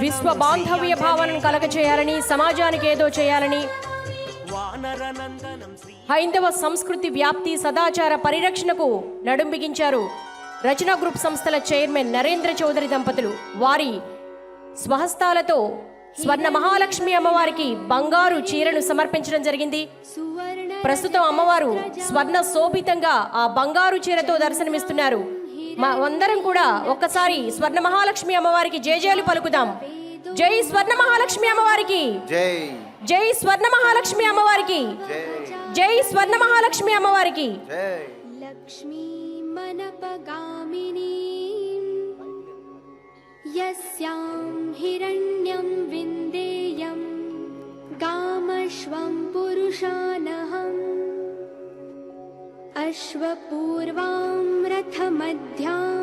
విశ్వ బాంధవ్య భావనను కలగచేయాలని, సమాజానికి ఏదో చేయాలని, హైందవ సంస్కృతి వ్యాప్తి సదాచార పరిరక్షణకు నడుం బిగించారు రచనా గ్రూప్ సంస్థల చైర్మన్ నరేంద్ర చౌదరి దంపతులు. వారి స్వహస్తాలతో స్వర్ణ మహాలక్ష్మి అమ్మవారికి బంగారు చీరను సమర్పించడం జరిగింది. ప్రస్తుతం అమ్మవారు స్వర్ణ శోభితంగా ఆ బంగారు చీరతో దర్శనమిస్తున్నారు. అందరం కూడా ఒక్కసారి స్వర్ణ మహాలక్ష్మి అమ్మవారికి జయజయలు పలుకుదాం. జై స్వర్ణ మహాలక్ష్మి అమ్మవారికి, జై స్వర్ణ మహాలక్ష్మి అమ్మవారికి, జై స్వర్ణ మహాలక్ష్మి అమ్మవారికి. లక్ష్మీ మనపగామిని యస్యాం హిరణ్యం విందేయం గామశ్వం పురుషానహం అశ్వపూర్వాం రథమధ్యాం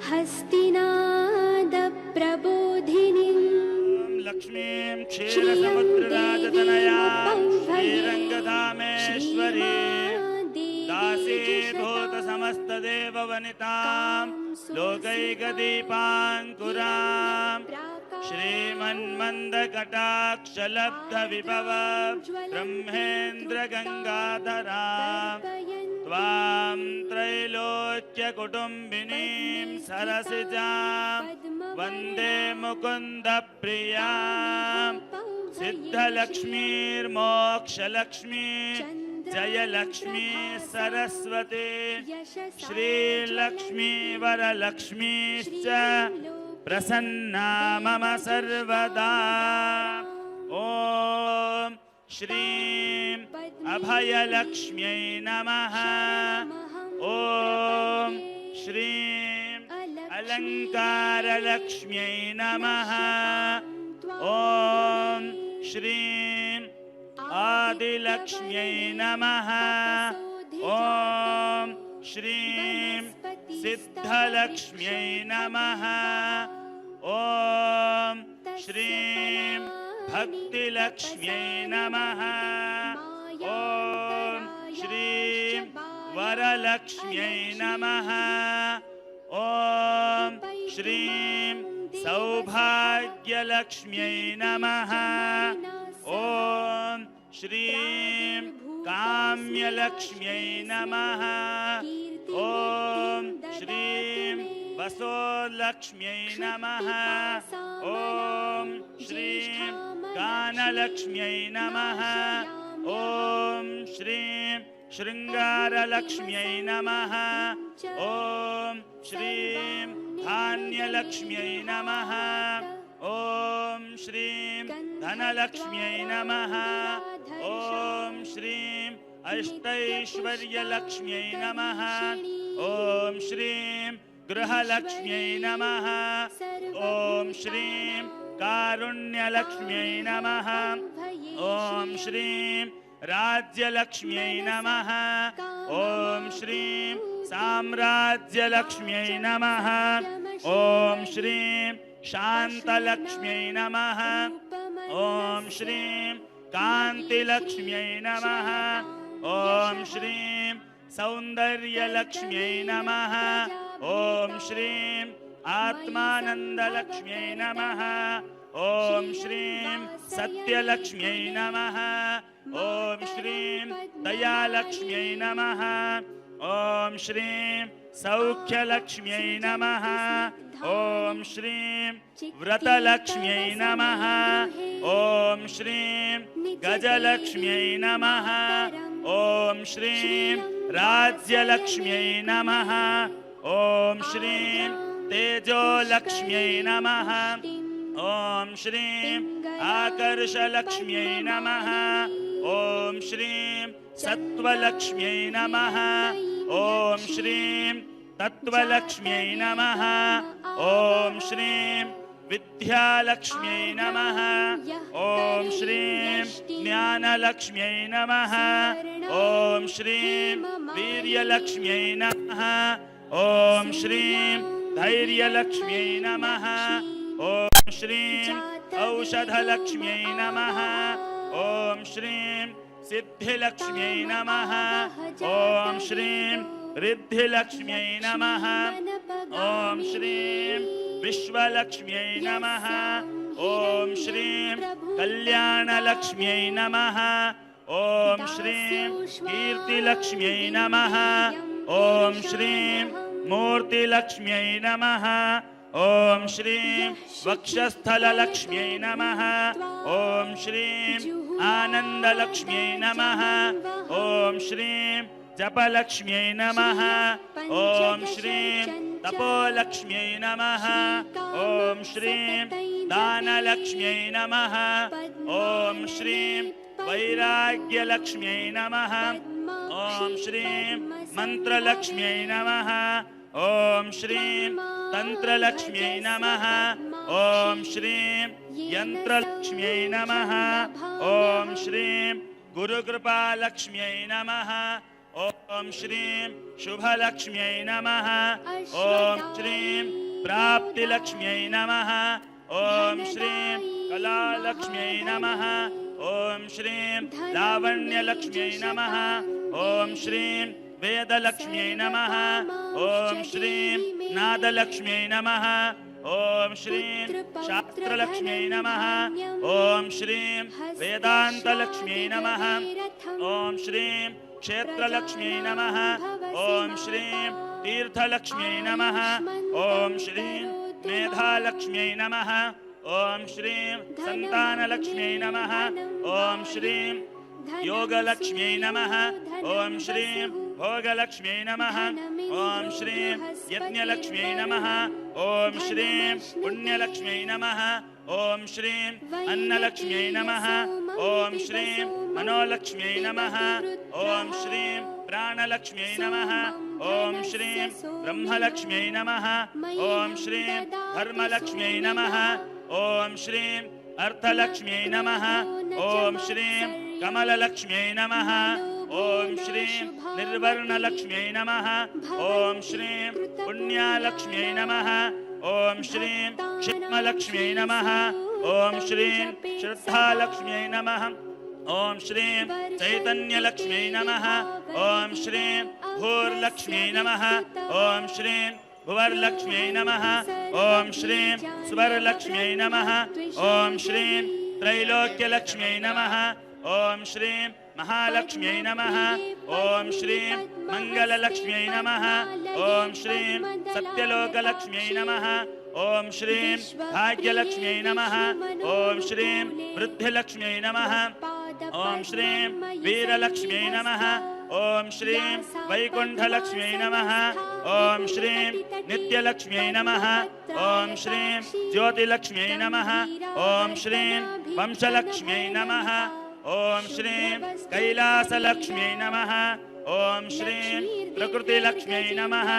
హస్తినాద ప్రబోధినిం లక్ష్మీం క్షీరసముద్రరాజతనయాం శ్రీరంగధామేశ్వరీ దాసీభూత సమస్తదేవవనితాం లోకైకదీపాంకురాం శ్రీమన్మందకటాక్షలబ్ధవిభవ బ్రహ్మేంద్రగంగాధరాం త్వాం త్రైలోక్యకుటుంబినీం సరసిజాం వందే ముకుందప్రియాం సిద్ధలక్ష్మీర్మోక్షలక్ష్మీ జయలక్ష్మీ సరస్వతి శ్రీలక్ష్మీ వరలక్ష్మీశ్చ ప్రసన్నా మమ సర్వదా. ఓం శ్రీం అభయలక్ష్మ్యై నమః. ఓం శ్రీం అలంకారలక్ష్మ్యై నమః. ఓం శ్రీం ఆదిలక్ష్మ్యై నమః. ఓం శ్రీం సిద్ధలక్ష్మ్యై నమః. ఓం శ్రీం భక్తిలక్ష్మ్యై నమః. ఓం శ్రీం వరలక్ష్మ్యై నమః. ఓం శ్రీం సౌభాగ్యలక్ష్మ్యై నమః. ఓం శ్రీం కామ్యలక్ష్మ్యై నమః. ఓం శ్రీం వసోలక్ష్మ్యై నమః. ఓం శ్రీం గానలక్ష్మ్యై నమః. ఓం శ్రీం శృంగారలక్ష్మ్యై నమః. ఓం శ్రీం ధాన్యలక్ష్మ్యై నమః. ఓం శ్రీం ధనలక్ష్మ్యై నమః. ఓం శ్రీం అష్టైశ్వర్యలక్ష్మ్యై నమః. ఓం శ్రీం గృహలక్ష్మ్యై నమః. ఓం శ్రీం కారుణ్యలక్ష్మ్యై నమః. ఓం శ్రీం రాజ్యలక్ష్మ్యై నమః. ఓం శ్రీం సామ్రాజ్యలక్ష్మ్యై నమః. ఓం శ్రీం శాంతలక్ష్మ్యై నమః. ఓం శ్రీం కాంతిలక్ష్మ్యై నమః. ఓం శ్రీం సౌందర్యలక్ష్మ్యై నమః. ఓం శ్రీం ఆత్మానందలక్ష్మ్యై నమః. ఓం శ్రీం సత్యలక్ష్మ్యై నమః. ఓం శ్రీం దయాలక్ష్మ్యై నమః. ఓం శ్రీం సౌఖ్యలక్ష్మ్యై నమః. ఓం శ్రీం వ్రతలక్ష్మ్యై నమః. ఓం శ్రీం గజలక్ష్మ్యై నమః. ఓం శ్రీం రాజ్యలక్ష్మ్యై నమః. ఓం శ్రీం తేజోలక్ష్మ్యై నమః. ఓం శ్రీం ఆకర్షలక్ష్మ్యై నమః. ఓం శ్రీం సత్వలక్ష్మ్యై నమః. ఓం శ్రీం తత్వలక్ష్మ్యై నమః. ఓం శ్రీం విద్యాలక్ష్మ్యై నమః. ఓం శ్రీం జ్ఞానలక్ష్మ్యై నమః. ఓం శ్రీం వీర్యలక్ష్మ్యై నమః. ఓం శ్రీం ధైర్యలక్ష్మ్యై నమః. ఓం శ్రీం ఔషధలక్ష్మ్యై నమః. ఓం శ్రీం సిద్ధిలక్ష్మ్యై నమః. ఓం శ్రీం రిద్ధిలక్ష్మ్యై నమః. ఓం శ్రీం विश्वलक्ष्म्यै नमः। ॐ श्रीं कल्याणलक्ष्म्यै नमः। ॐ श्रीं कीर्तिलक्ष्म्यै नमः। ॐ श्रीं मूर्तिलक्ष्म्यै नमः। ॐ श्रीं वक्षस्थललक्ष्म्यै नमः। ॐ श्रीं आनन्दलक्ष्म्यै नमः। ॐ श्रीं जपलक्ष्म्यै नमः। ॐ श्रीं तपोलक्ष्म्यै नमः। ॐ श्रीं दानलक्ष्म्यै नमः। ॐ श्रीं वैराग्यलक्ष्म्यै नमः। ॐ श्रीं मन्त्रलक्ष्म्यै नमः। ॐ श्रीं तन्त्रलक्ष्म्यै नमः। ॐ श्रीं यन्त्रलक्ष्म्यै नमः। ॐ श्रीं गुरुकृपालक्ष्म्यै नमः। ॐ श्रीं शुभलक्ष्म्यै नमः। ॐ श्रीं प्राप्तिलक्ष्म्यै नमः। ॐ श्रीं कलालक्ष्म्यै नमः। ॐ श्रीं लावण्यलक्ष्म्यै नमः। ॐ श्रीं वेदलक्ष्म्यै नमः। ॐ श्रीं नादलक्ष्म्यै नमः। ॐ श्रीं शास्त्रलक्ष्म्यै नमः। ॐ श्रीं वेदान्तलक्ष्म्यै नमः। ॐ श्रीं क्षेत्रलक्ष्म्यै नमः। ॐ श्रीं तीर्थलक्ष्म्यै नमः। ॐ श्रीं मेधालक्ष्म्यै नमः। ॐ श्रीं सन्तानलक्ष्म्यै नमः। ॐ श्रीं योगलक्ष्म्यै नमः। ॐ श्रीं भोगलक्ष्म्यै नमः। ॐ श्रीं यज्ञलक्ष्म्यै नमः। ॐ श्रीं पुण्यलक्ष्म्यै नमः। ॐ श्रीं अन्नलक्ष्म्यै नमः। ॐ श्रीं मनोलक्ष्म्यै नमः। ॐ श्रीं प्राणलक्ष्म्यै नमः। ॐ श्रीं ब्रह्मलक्ष्म्यै नमः। ॐ श्रीं धर्मलक्ष्म्यै नमः। ॐ श्रीं अर्थलक्ष्म्यै नमः। ॐ श्रीं कमललक्ष्म्यै नमः। ॐ श्रीं निर्वर्णलक्ष्म्यै नमः। ॐ श्रीं पुण्यालक्ष्म्यै नमः। ॐ श्रीं क्षिप्मलक्ष्म्यै नमः। ॐ श्रीं श्रद्धालक्ष्म्यै नमः। ॐ श्रीं चैतन्यलक्ष्म्यै नमः। ॐ श्रीं भूर्लक्ष्म्यै नमः। ॐ श्रीं भुवर्लक्ष्म्यै नमः। ॐ श्रीं सुवर्लक्ष्म्यै नमः। ॐ श्रीं त्रैलोक्यलक्ष्म्यै नमः। ॐ श्रीं महालक्ष्म्यै नमः। ॐ श्रीं मङ्गललक्ष्म्यै नमः। ॐ श्रीं सत्यलोकलक्ष्म्यै नमः। ॐ श्रीं भाग्यलक्ष्म्यै नमः। ॐ श्रीं वृद्धिलक्ष्म्यै नमः। ॐ श्रीं वीरलक्ष्म्यै नमः। ॐ श्रीं वैकुण्ठलक्ष्म्यै नमः। ॐ श्रीं नित्यलक्ष्म्यै नमः। ॐ श्रीं ज्योतिलक्ष्म्यै नमः। ॐ श्रीं वंशलक्ष्म्यै नमः। ॐ श्रीं कैलासलक्ष्म्यै नमः। ॐ श्रीं प्रकृतिलक्ष्म्यै नमः।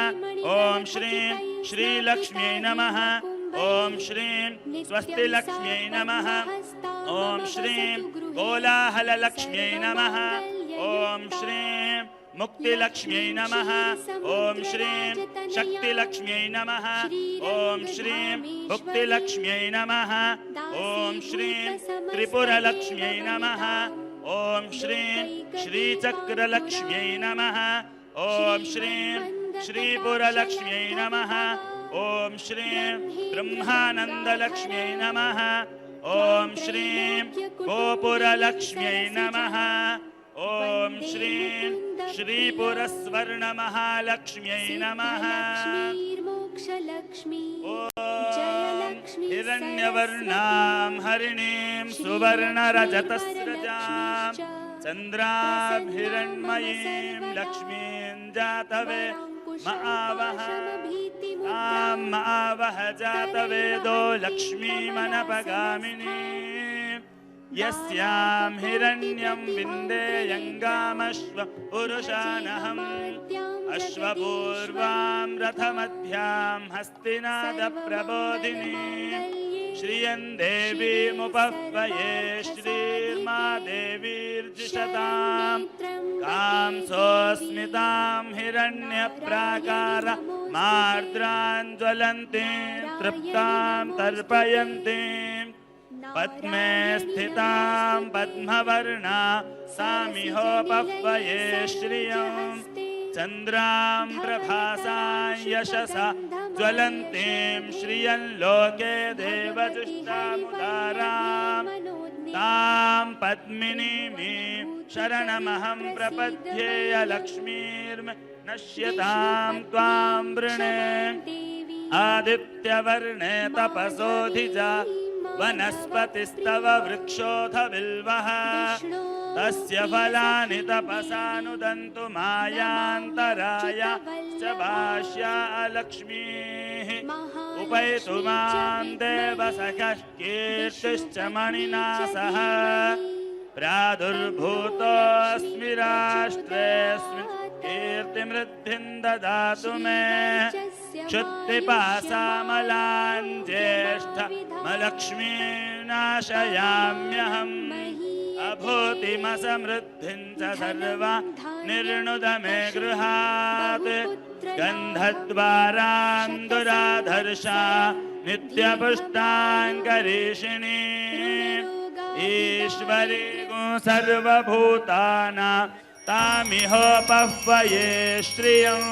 ॐ श्रीं श्रीलक्ष्म्यै नमः। ॐ श्रीं स्वस्तिलक्ष्म्यै नमः। ॐ श्रीं कोलाहललक्ष्म्यै नमः। ॐ श्रीं मुक्तिलक्ष्म्यै नमः। ॐ श्रीं शक्तिलक्ष्म्यै नमः। ॐ श्रीं भुक्तिलक्ष्म्यै नमः। ॐ श्रीं त्रिपुरलक्ष्म्यै नमः। ॐ श्रीं श्रीचक्रलक्ष्म्यै नमः। ॐ श्रीं श्रीपुरलक्ष्म्यै नमः। ॐ श्रीं ब्रह्मानन्दलक्ष्म्यै नमः। ॐ श्रीं गोपुरलक्ष्म्यै नमः। ॐ श्रीं श्रीपुरस्वर्णमहालक्ष्म्यै नमः। ॐ हिरण्यवर्णां हरिणीं सुवर्णरजतस्रजां चन्द्राभिरण्मयीं लक्ष्मीं जातवे मावह तां मावह जातवेदो लक्ष्मीमनपगामिनी यस्यां हिरण्यं विन्देयङ्गामश्व पुरुषानहम् अश्वपूर्वां रथमध्यां हस्तिनादप्रबोधिनी श्रियं देवीमुपह्वये श्रीर्मा देवीर्जिषतां कां सोऽस्मितां हिरण्यप्राकार मार्द्रां ज्वलन्तीं तृप्तां तर्पयन्तीं पद्मे स्थितां पद्मवर्णा सामिहोपह्वये श्रियं चन्द्रां प्रभासां यशसा ज्वलन्तीं श्रियं लोके देवजुष्टामुदारां तां पद्मिनीं शरणमहं प्रपद्ये लक्ष्मीर्मे नश्यतां त्वां वृणे आदित्यवर्णे तपसोऽधिजा वनस्पतिस्तव वृक्षोऽथ बिल्वः तस्य फलानि तपसानुदन्तु मायान्तराय च भाष्या लक्ष्मीः उपैतु मां देवसखः कीर्तिश्च मणिना सह प्रादुर्भूतोऽस्मि राष्ट्रेऽस्मिन् कीर्तिमृद्धिं ददातु मे क्षुत्पिपासामलां ज्येष्ठमलक्ष्मीनाशयाम्यहम् अभूतिमसमृद्धिं च सर्वा निर्णुद मे गृहात् गन्धद्वारां दुराधर्षा नित्यपुष्टाङ्करीषिणी ईश्वरी सर्वभूतानां तामिहोपह्वये श्रियम्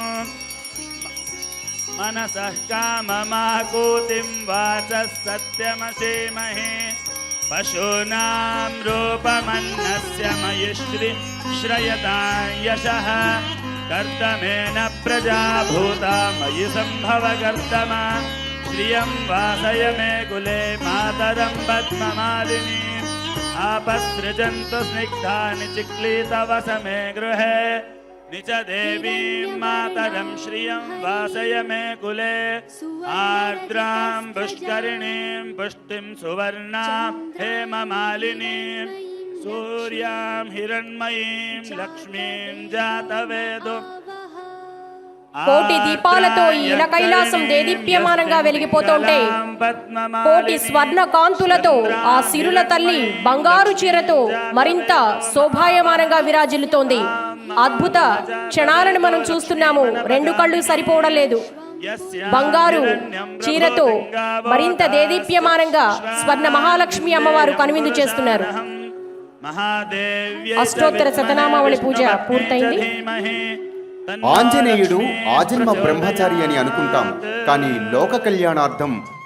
मनसः काममाकूतिं वाचः सत्यमसीमहे पशूनां रूपमन्नस्य मयि श्रयतां यशः कर्दमेन प्रजा भूता मयि सम्भव कर्दम श्रियं वासय मे कुले मातरं पद्ममालिनी आपसृजन्तु स्निग्धानि चिक्लीतवस मे गृहे निच देवीं मातरं श्रियं वासय मे कुले आर्द्रां पुष्करिणीं पुष्टिं सुवर्णां हेममालिनीं सूर्यां हिरण्मयीं लक्ष्मीं जातवेदो కోటి దీపాలతో ఈ ఇల కైలాసం దేదీప్యమానంగా వెలిగిపోతుంటే కోటి స్వర్ణ కాంతులతో ఆ సిరుల తల్లి బంగారు చీరతో మరింత శోభాయమానంగా విరాజిల్లుతోంది. అద్భుత క్షణాలను మనం చూస్తున్నాము. రెండు కళ్ళు సరిపోవడం లేదు. బంగారు చీరతో మరింత దేదీప్యమానంగా స్వర్ణ మహాలక్ష్మి అమ్మవారు కనువిందు చేస్తున్నారు. అష్టోత్తర శతనామావళి పూజ పూర్తయింది. ఆంజనేయుడు ఆజన్మ బ్రహ్మచారి అని అనుకుంటాం, కానీ లోక కళ్యాణార్థం